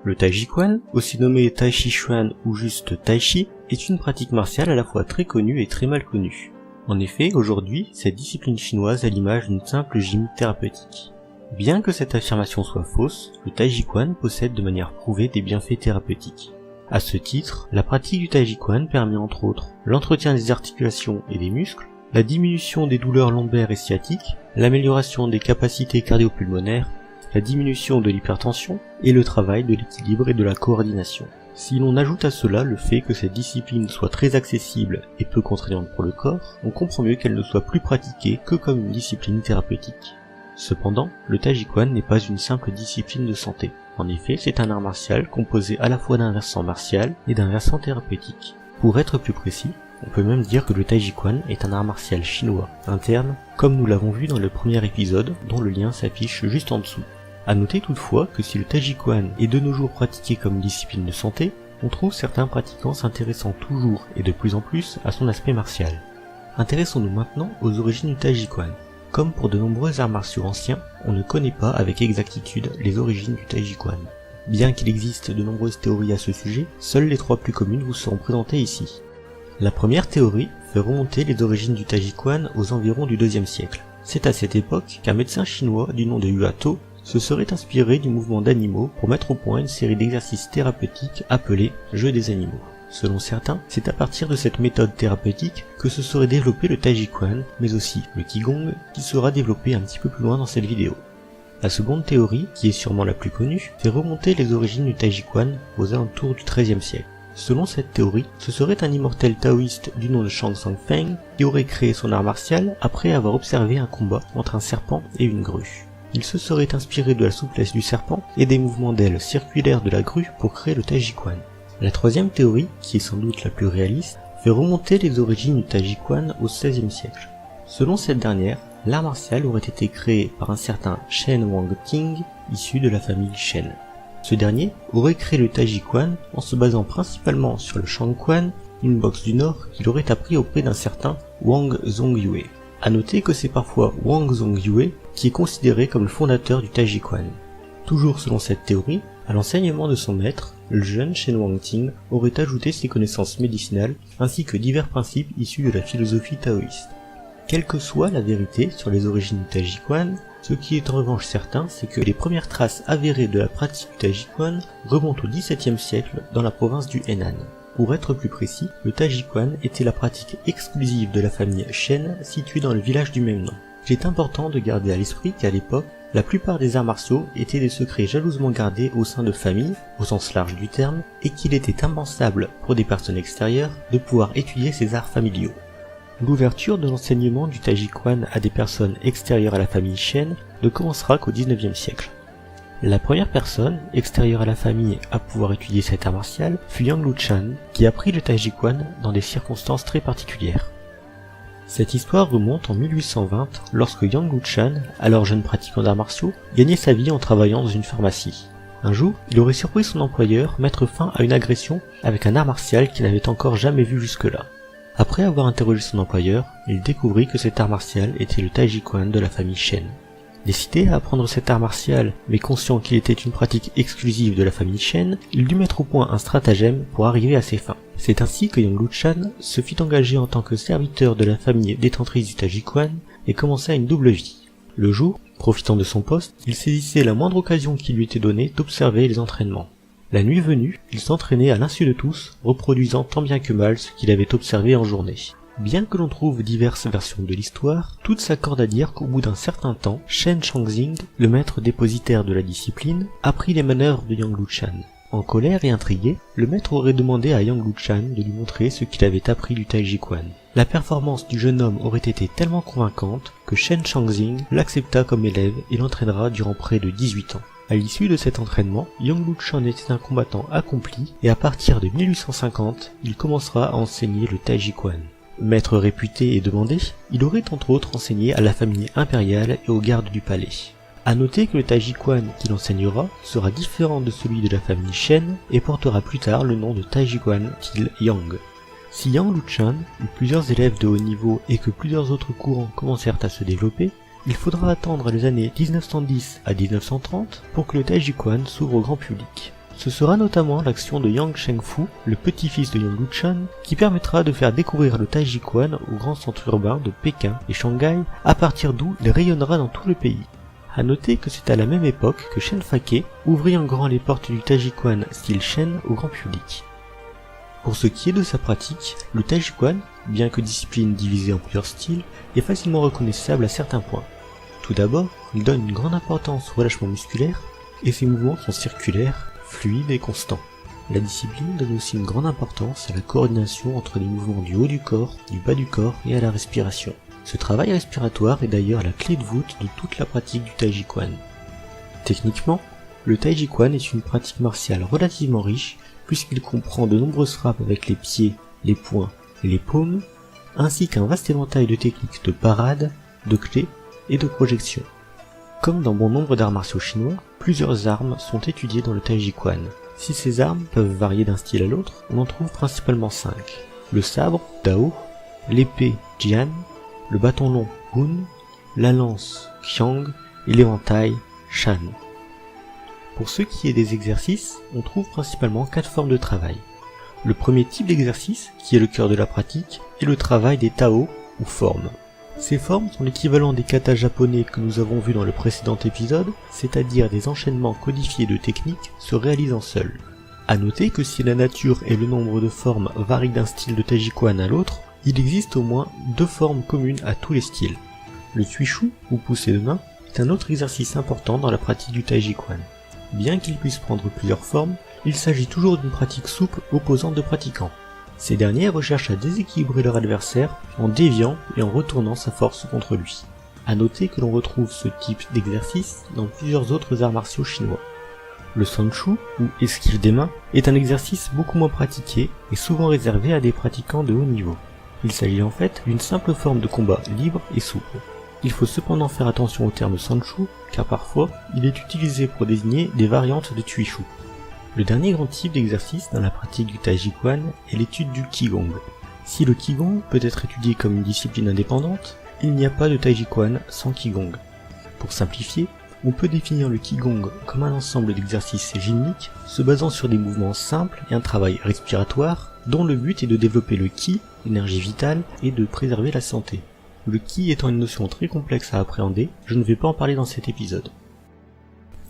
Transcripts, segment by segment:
Le Taijiquan, aussi nommé Tai Chi Chuan ou juste Tai Chi, est une pratique martiale à la fois très connue et très mal connue. En effet, aujourd'hui, cette discipline chinoise a l'image d'une simple gymnastique thérapeutique. Bien que cette affirmation soit fausse, le Taijiquan possède de manière prouvée des bienfaits thérapeutiques. À ce titre, la pratique du Taijiquan permet entre autres l'entretien des articulations et des muscles, la diminution des douleurs lombaires et sciatiques, l'amélioration des capacités cardio-pulmonaires, la diminution de l'hypertension et le travail de l'équilibre et de la coordination. Si l'on ajoute à cela le fait que cette discipline soit très accessible et peu contraignante pour le corps, on comprend mieux qu'elle ne soit plus pratiquée que comme une discipline thérapeutique. Cependant, le Taijiquan n'est pas une simple discipline de santé. En effet, c'est un art martial composé à la fois d'un versant martial et d'un versant thérapeutique. Pour être plus précis, on peut même dire que le Taijiquan est un art martial chinois, interne, comme nous l'avons vu dans le premier épisode dont le lien s'affiche juste en dessous. À noter toutefois que si le Taijiquan est de nos jours pratiqué comme discipline de santé, on trouve certains pratiquants s'intéressant toujours et de plus en plus à son aspect martial. Intéressons-nous maintenant aux origines du Taijiquan. Comme pour de nombreux arts martiaux anciens, on ne connaît pas avec exactitude les origines du Taijiquan. Bien qu'il existe de nombreuses théories à ce sujet, seules les trois plus communes vous seront présentées ici. La première théorie fait remonter les origines du Taijiquan aux environs du IIe siècle. C'est à cette époque qu'un médecin chinois du nom de Huatou se serait inspiré du mouvement d'animaux pour mettre au point une série d'exercices thérapeutiques appelés « jeux des animaux ». Selon certains, c'est à partir de cette méthode thérapeutique que se serait développé le Taijiquan, mais aussi le Qigong, qui sera développé un petit peu plus loin dans cette vidéo. La seconde théorie, qui est sûrement la plus connue, fait remonter les origines du Taijiquan aux alentours du XIIIe siècle. Selon cette théorie, ce serait un immortel taoïste du nom de Shang Feng qui aurait créé son art martial après avoir observé un combat entre un serpent et une grue. Il se serait inspiré de la souplesse du serpent et des mouvements d'ailes circulaires de la grue pour créer le Taijiquan. La troisième théorie, qui est sans doute la plus réaliste, fait remonter les origines du Taijiquan au XVIe siècle. Selon cette dernière, l'art martial aurait été créé par un certain Shen Wangting, issu de la famille Shen. Ce dernier aurait créé le Taijiquan en se basant principalement sur le Shangquan, une boxe du Nord qu'il aurait appris auprès d'un certain Wang Zongyue. A noter que c'est parfois Wang Zongyue qui est considéré comme le fondateur du Taijiquan. Toujours selon cette théorie, à l'enseignement de son maître, le jeune Shen Wangting aurait ajouté ses connaissances médicinales ainsi que divers principes issus de la philosophie taoïste. Quelle que soit la vérité sur les origines du Taijiquan, ce qui est en revanche certain, c'est que les premières traces avérées de la pratique du Taijiquan remontent au XVIIe siècle dans la province du Henan. Pour être plus précis, le Taijiquan était la pratique exclusive de la famille Shen située dans le village du même nom. Il est important de garder à l'esprit qu'à l'époque, la plupart des arts martiaux étaient des secrets jalousement gardés au sein de familles, au sens large du terme, et qu'il était impensable pour des personnes extérieures de pouvoir étudier ces arts familiaux. L'ouverture de l'enseignement du Taijiquan à des personnes extérieures à la famille Shen ne commencera qu'au XIXe siècle. La première personne, extérieure à la famille, à pouvoir étudier cet art martial fut Yang Luchan, qui apprit le Taijiquan dans des circonstances très particulières. Cette histoire remonte en 1820 lorsque Yang Luchan, alors jeune pratiquant d'arts martiaux, gagnait sa vie en travaillant dans une pharmacie. Un jour, il aurait surpris son employeur mettre fin à une agression avec un art martial qu'il n'avait encore jamais vu jusque-là. Après avoir interrogé son employeur, il découvrit que cet art martial était le Taijiquan de la famille Shen. Décidé à apprendre cet art martial, mais conscient qu'il était une pratique exclusive de la famille Shen, il dut mettre au point un stratagème pour arriver à ses fins. C'est ainsi que Yang Luchan se fit engager en tant que serviteur de la famille détentrice du Taijiquan et commença une double vie. Le jour, profitant de son poste, il saisissait la moindre occasion qui lui était donnée d'observer les entraînements. La nuit venue, il s'entraînait à l'insu de tous, reproduisant tant bien que mal ce qu'il avait observé en journée. Bien que l'on trouve diverses versions de l'histoire, toutes s'accordent à dire qu'au bout d'un certain temps, Shen Changxing, le maître dépositaire de la discipline, apprit les manœuvres de Yang Luchan. En colère et intrigué, le maître aurait demandé à Yang Luchan de lui montrer ce qu'il avait appris du Taijiquan. La performance du jeune homme aurait été tellement convaincante que Shen Changxing l'accepta comme élève et l'entraînera durant près de 18 ans. À l'issue de cet entraînement, Yang Luchan était un combattant accompli et à partir de 1850, il commencera à enseigner le Taijiquan. Maître réputé et demandé, il aurait entre autres enseigné à la famille impériale et aux gardes du palais. A noter que le Taijiquan qu'il enseignera sera différent de celui de la famille Shen et portera plus tard le nom de Taijiquan Qu'il Yang. Si Yang Luchan eut plusieurs élèves de haut niveau et que plusieurs autres courants commencèrent à se développer, il faudra attendre les années 1910 à 1930 pour que le Taijiquan s'ouvre au grand public. Ce sera notamment l'action de Yang Chengfu, le petit-fils de Yang Luchan, qui permettra de faire découvrir le Taijiquan au grand centre urbain de Pékin et Shanghai, à partir d'où il rayonnera dans tout le pays. A noter que c'est à la même époque que Shen Fake ouvrit en grand les portes du Taijiquan style Shen au grand public. Pour ce qui est de sa pratique, le Taijiquan, bien que discipline divisée en plusieurs styles, est facilement reconnaissable à certains points. Tout d'abord, il donne une grande importance au relâchement musculaire, et ses mouvements sont circulaires, fluides et constants. La discipline donne aussi une grande importance à la coordination entre les mouvements du haut du corps, du bas du corps et à la respiration. Ce travail respiratoire est d'ailleurs la clé de voûte de toute la pratique du Taijiquan. Techniquement, le Taijiquan est une pratique martiale relativement riche puisqu'il comprend de nombreuses frappes avec les pieds, les poings et les paumes, ainsi qu'un vaste éventail de techniques de parade, de clés et de projection. Comme dans bon nombre d'arts martiaux chinois, plusieurs armes sont étudiées dans le Taijiquan. Si ces armes peuvent varier d'un style à l'autre, on en trouve principalement 5. Le sabre, Dao, l'épée, Jian, le bâton long, Hun, la lance, Qiang et l'éventail, Shan. Pour ce qui est des exercices, on trouve principalement 4 formes de travail. Le premier type d'exercice, qui est le cœur de la pratique, est le travail des Tao ou formes. Ces formes sont l'équivalent des katas japonais que nous avons vus dans le précédent épisode, c'est-à-dire des enchaînements codifiés de techniques se réalisant seuls. A noter que si la nature et le nombre de formes varient d'un style de Taijiquan à l'autre, il existe au moins 2 formes communes à tous les styles. Le Tuishu, ou poussée de main, est un autre exercice important dans la pratique du Taijiquan. Bien qu'il puisse prendre plusieurs formes, il s'agit toujours d'une pratique souple opposant deux pratiquants. Ces derniers recherchent à déséquilibrer leur adversaire en déviant et en retournant sa force contre lui. A noter que l'on retrouve ce type d'exercice dans plusieurs autres arts martiaux chinois. Le Sanchu, ou esquive des mains, est un exercice beaucoup moins pratiqué et souvent réservé à des pratiquants de haut niveau. Il s'agit en fait d'une simple forme de combat libre et souple. Il faut cependant faire attention au terme Sanchu, car parfois il est utilisé pour désigner des variantes de Tuishu. Le dernier grand type d'exercice dans la pratique du Taijiquan est l'étude du Qigong. Si le Qigong peut être étudié comme une discipline indépendante, il n'y a pas de Taijiquan sans Qigong. Pour simplifier, on peut définir le Qigong comme un ensemble d'exercices gymniques se basant sur des mouvements simples et un travail respiratoire dont le but est de développer le Qi, l'énergie vitale, et de préserver la santé. Le Qi étant une notion très complexe à appréhender, je ne vais pas en parler dans cet épisode.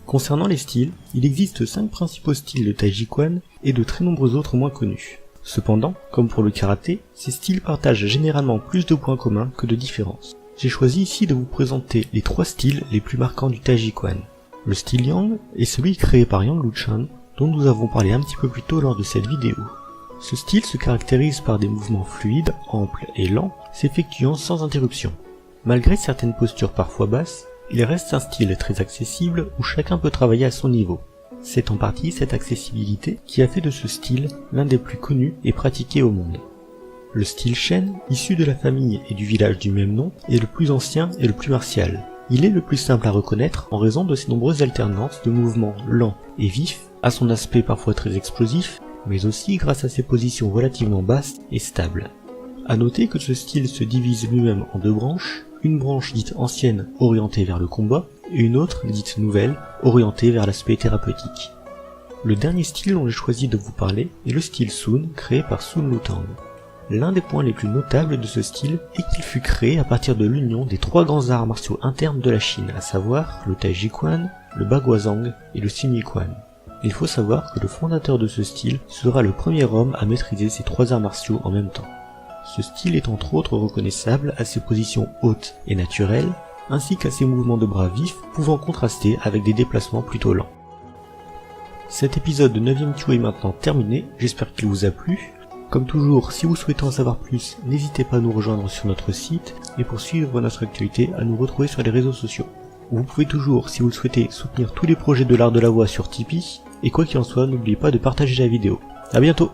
Concernant les styles, il existe 5 principaux styles de Taijiquan et de très nombreux autres moins connus. Cependant, comme pour le karaté, ces styles partagent généralement plus de points communs que de différences. J'ai choisi ici de vous présenter les 3 styles les plus marquants du Taijiquan. Le style Yang est celui créé par Yang Luchan, dont nous avons parlé un petit peu plus tôt lors de cette vidéo. Ce style se caractérise par des mouvements fluides, amples et lents, s'effectuant sans interruption. Malgré certaines postures parfois basses, il reste un style très accessible où chacun peut travailler à son niveau. C'est en partie cette accessibilité qui a fait de ce style l'un des plus connus et pratiqués au monde. Le style Shen, issu de la famille et du village du même nom, est le plus ancien et le plus martial. Il est le plus simple à reconnaître en raison de ses nombreuses alternances de mouvements lents et vifs, à son aspect parfois très explosif, mais aussi grâce à ses positions relativement basses et stables. A noter que ce style se divise lui-même en 2 branches, une branche dite ancienne orientée vers le combat, et une autre dite nouvelle, orientée vers l'aspect thérapeutique. Le dernier style dont j'ai choisi de vous parler est le style Sun, créé par Sun Lutang. L'un des points les plus notables de ce style est qu'il fut créé à partir de l'union des 3 grands arts martiaux internes de la Chine, à savoir le Taijiquan, le Baguazhang et le Xinyiquan. Il faut savoir que le fondateur de ce style sera le premier homme à maîtriser ces 3 arts martiaux en même temps. Ce style est entre autres reconnaissable à ses positions hautes et naturelles, ainsi qu'à ses mouvements de bras vifs pouvant contraster avec des déplacements plutôt lents. Cet épisode de 9ème Kyo est maintenant terminé, j'espère qu'il vous a plu. Comme toujours, si vous souhaitez en savoir plus, n'hésitez pas à nous rejoindre sur notre site et pour suivre notre actualité à nous retrouver sur les réseaux sociaux. Vous pouvez toujours, si vous le souhaitez, soutenir tous les projets de l'art de la voix sur Tipeee, et quoi qu'il en soit, n'oubliez pas de partager la vidéo. A bientôt!